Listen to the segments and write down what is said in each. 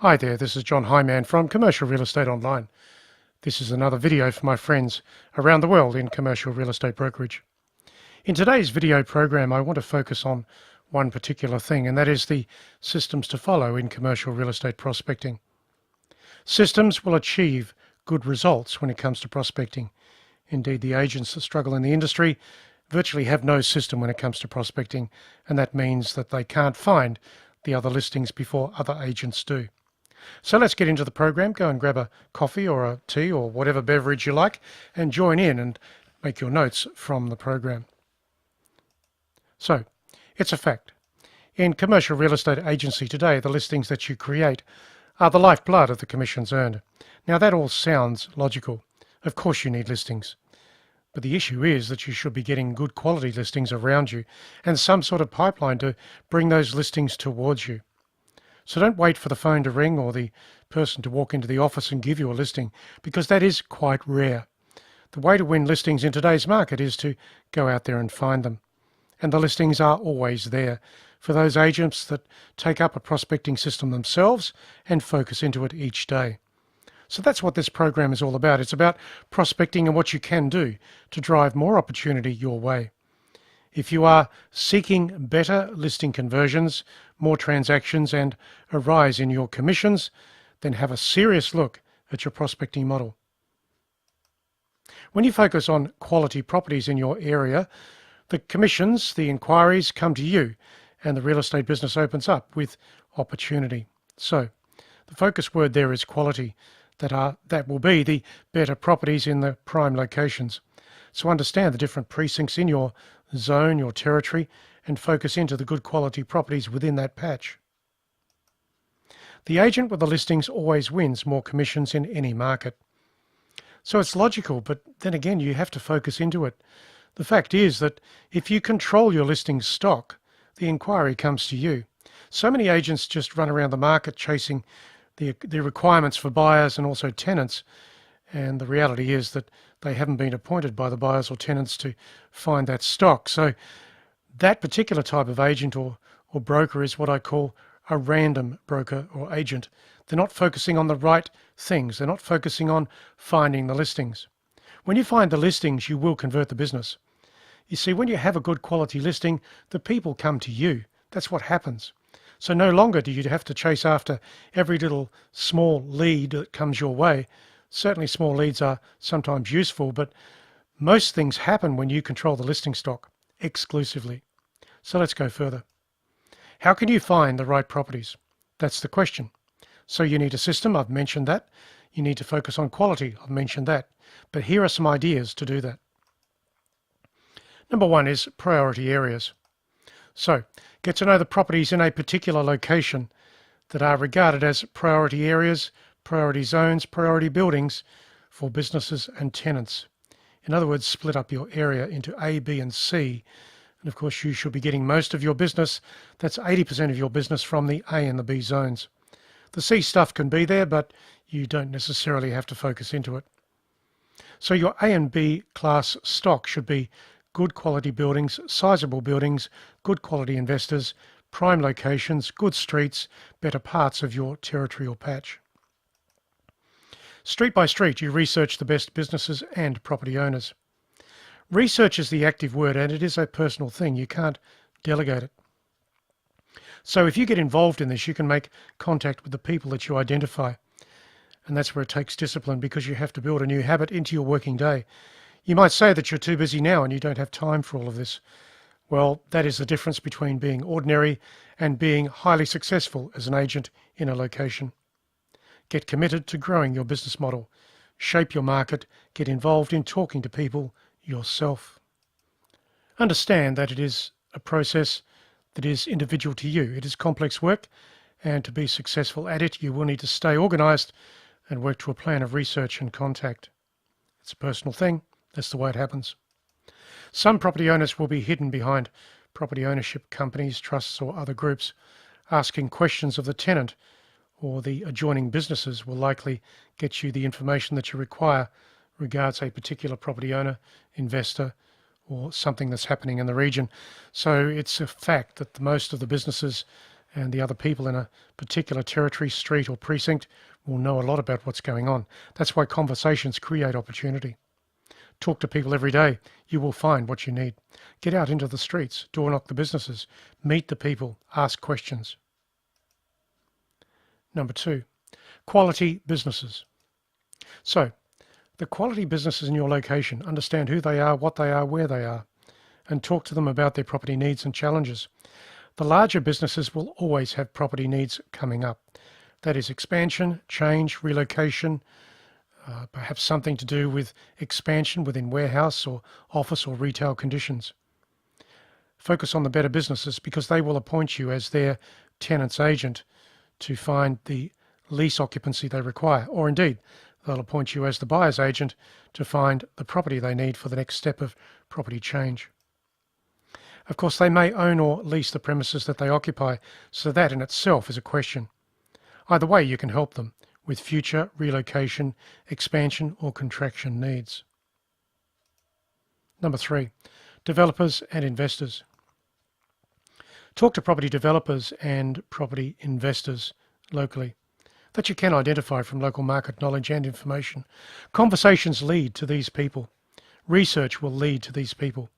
Hi there, this is John Hyman from Commercial Real Estate Online. This is another video for my friends around the world in commercial real estate brokerage. In today's video program, I want to focus on one particular thing, and that is the systems to follow in commercial real estate prospecting. Systems will achieve good results when it comes to prospecting. Indeed, the agents that struggle in the industry virtually have no system when it comes to prospecting, and that means that they can't find the other listings before other agents do. So let's get into the program. Go and grab a coffee or a tea or whatever beverage you like and join in and make your notes from the program. So, it's a fact. In commercial real estate agency today, the listings that you create are the lifeblood of the commissions earned. Now that all sounds logical. Of course you need listings. But the issue is that you should be getting good quality listings around you and some sort of pipeline to bring those listings towards you. So don't wait for the phone to ring or the person to walk into the office and give you a listing, because that is quite rare. The way to win listings in today's market is to go out there and find them. And the listings are always there for those agents that take up a prospecting system themselves and focus into it each day. So that's what this program is all about. It's about prospecting and what you can do to drive more opportunity your way. If you are seeking better listing conversions, more transactions, and a rise in your commissions, then have a serious look at your prospecting model. When you focus on quality properties in your area, the commissions, the inquiries come to you, and the real estate business opens up with opportunity. So the focus word there is quality. That will be the better properties in the prime locations. So understand the different precincts in your zone, your territory, and focus into the good quality properties within that patch. The agent with the listings always wins more commissions in any market. So it's logical, but then again, you have to focus into it. The fact is that if you control your listing stock, the inquiry comes to you. So many agents just run around the market chasing the requirements for buyers and also tenants, and the reality is that they haven't been appointed by the buyers or tenants to find that stock. So that particular type of agent or broker is what I call a random broker or agent. They're not focusing on the right things. They're not focusing on finding the listings. When you find the listings, you will convert the business. You see, when you have a good quality listing, the people come to you. That's what happens. So no longer do you have to chase after every little small lead that comes your way. Certainly small leads are sometimes useful, but most things happen when you control the listing stock exclusively. So let's go further. How can you find the right properties? That's the question. So you need a system, I've mentioned that. You need to focus on quality, I've mentioned that. But here are some ideas to do that. Number one is priority areas. So get to know the properties in a particular location that are regarded as priority areas, priority zones, priority buildings for businesses and tenants. In other words, split up your area into A, B, and C. And of course, you should be getting most of your business, that's 80% of your business, from the A and the B zones. The C stuff can be there, but you don't necessarily have to focus into it. So your A and B class stock should be good quality buildings, sizable buildings, good quality investors, prime locations, good streets, better parts of your territorial patch. Street by street, you research the best businesses and property owners. Research is the active word, and it is a personal thing. You can't delegate it. So if you get involved in this, you can make contact with the people that you identify. And that's where it takes discipline, because you have to build a new habit into your working day. You might say that you're too busy now and you don't have time for all of this. Well, that is the difference between being ordinary and being highly successful as an agent in a location. Get committed to growing your business model. Shape your market. Get involved in talking to people yourself. Understand that it is a process that is individual to you. It is complex work, and to be successful at it, you will need to stay organised and work to a plan of research and contact. It's a personal thing. That's the way it happens. Some property owners will be hidden behind property ownership companies, trusts, or other groups. Asking questions of the tenant or the adjoining businesses will likely get you the information that you require regards a particular property owner, investor, or something that's happening in the region. So it's a fact that most of the businesses and the other people in a particular territory, street or precinct will know a lot about what's going on. That's why conversations create opportunity. Talk to people every day. You will find what you need. Get out into the streets, door knock the businesses, meet the people, ask questions. Number 2, quality businesses. So, the quality businesses in your location, understand who they are, what they are, where they are, and talk to them about their property needs and challenges. The larger businesses will always have property needs coming up. That is expansion, change, relocation, perhaps something to do with expansion within warehouse or office or retail conditions. Focus on the better businesses because they will appoint you as their tenant's agent to find the lease occupancy they require, or indeed, they'll appoint you as the buyer's agent to find the property they need for the next step of property change. Of course, they may own or lease the premises that they occupy, so that in itself is a question. Either way, you can help them with future relocation, expansion or contraction needs. Number 3, developers and investors. Talk to property developers and property investors locally that you can identify from local market knowledge and information. Conversations lead to these people. Research will lead to these people.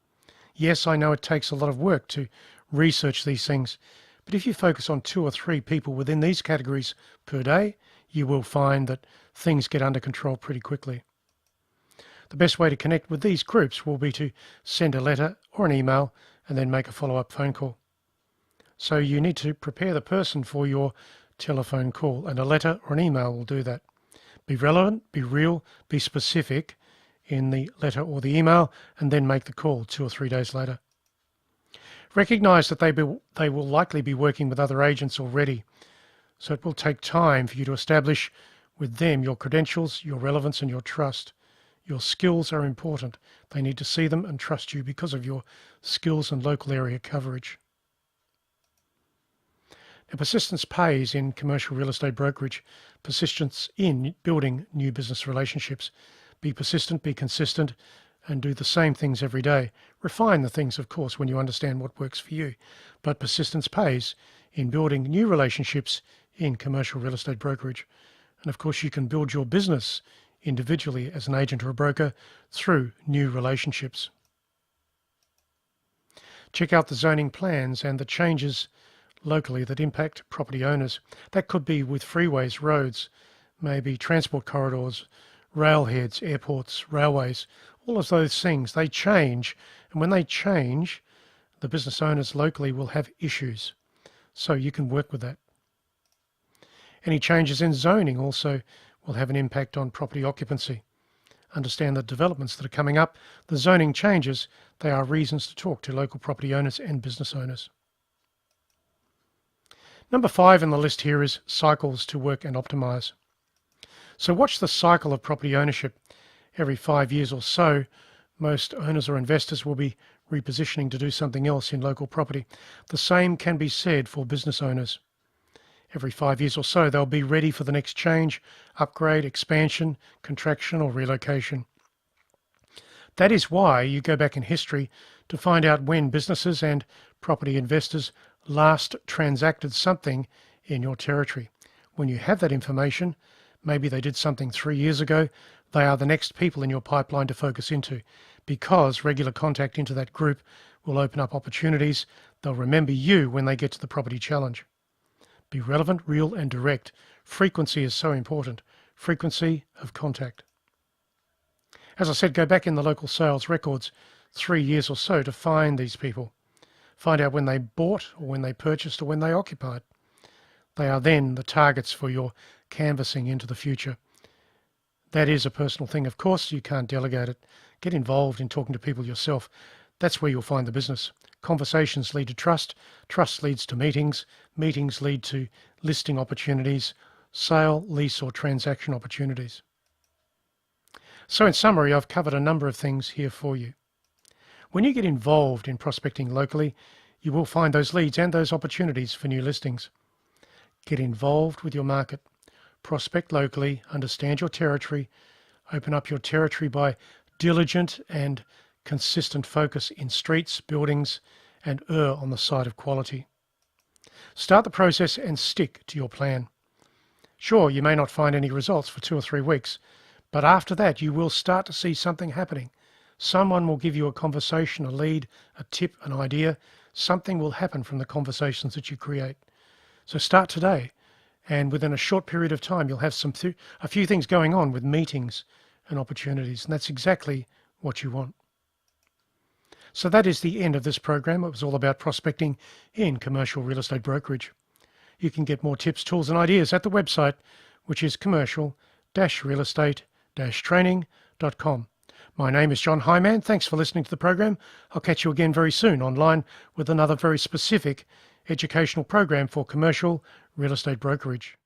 Yes, I know it takes a lot of work to research these things, but if you focus on 2 or 3 people within these categories per day, you will find that things get under control pretty quickly. The best way to connect with these groups will be to send a letter or an email and then make a follow-up phone call. So you need to prepare the person for your telephone call, and a letter or an email will do that. Be relevant, be real, be specific in the letter or the email, and then make the call 2 or 3 days later. Recognize that they will likely be working with other agents already, so it will take time for you to establish with them your credentials, your relevance, and your trust. Your skills are important. They need to see them and trust you because of your skills and local area coverage. Now, persistence pays in commercial real estate brokerage. Persistence in building new business relationships. Be persistent, be consistent, and do the same things every day. Refine the things, of course, when you understand what works for you. But persistence pays in building new relationships in commercial real estate brokerage. And of course, you can build your business individually as an agent or a broker through new relationships. Check out the zoning plans and the changes locally that impact property owners. That could be with freeways, roads, maybe transport corridors, railheads, airports, railways. All of those things, they change. And when they change, the business owners locally will have issues. So you can work with that. Any changes in zoning also will have an impact on property occupancy. Understand the developments that are coming up, the zoning changes, they are reasons to talk to local property owners and business owners. Number 5 in the list here is cycles to work and optimize. So watch the cycle of property ownership. Every 5 years or so, most owners or investors will be repositioning to do something else in local property. The same can be said for business owners. Every 5 years or so, they'll be ready for the next change, upgrade, expansion, contraction, or relocation. That is why you go back in history to find out when businesses and property investors last transacted something in your territory. When you have that information, maybe they did something 3 years ago, they are the next people in your pipeline to focus into, because regular contact into that group will open up opportunities. They'll remember you when they get to the property challenge. Be relevant, real, and direct. Frequency is so important. Frequency of contact. As I said, go back in the local sales records 3 years or so to find these people. Find out when they bought or when they purchased or when they occupied. They are then the targets for your canvassing into the future. That is a personal thing, of course. You can't delegate it. Get involved in talking to people yourself. That's where you'll find the business. Conversations lead to trust. Trust leads to meetings. Meetings lead to listing opportunities, sale, lease, or transaction opportunities. So in summary, I've covered a number of things here for you. When you get involved in prospecting locally, you will find those leads and those opportunities for new listings. Get involved with your market. Prospect locally, understand your territory, open up your territory by diligent and consistent focus in streets, buildings, and err on the side of quality. Start the process and stick to your plan. Sure, you may not find any results for 2 or 3 weeks, but after that you will start to see something happening. Someone will give you a conversation, a lead, a tip, an idea. Something will happen from the conversations that you create. So start today, and within a short period of time you'll have a few things going on with meetings and opportunities, and that's exactly what you want. So that is the end of this program. It was all about prospecting in commercial real estate brokerage. You can get more tips, tools and ideas at the website, which is commercial-real-estate-training.com. My name is John Hyman. Thanks for listening to the program. I'll catch you again very soon online with another very specific educational program for commercial real estate brokerage.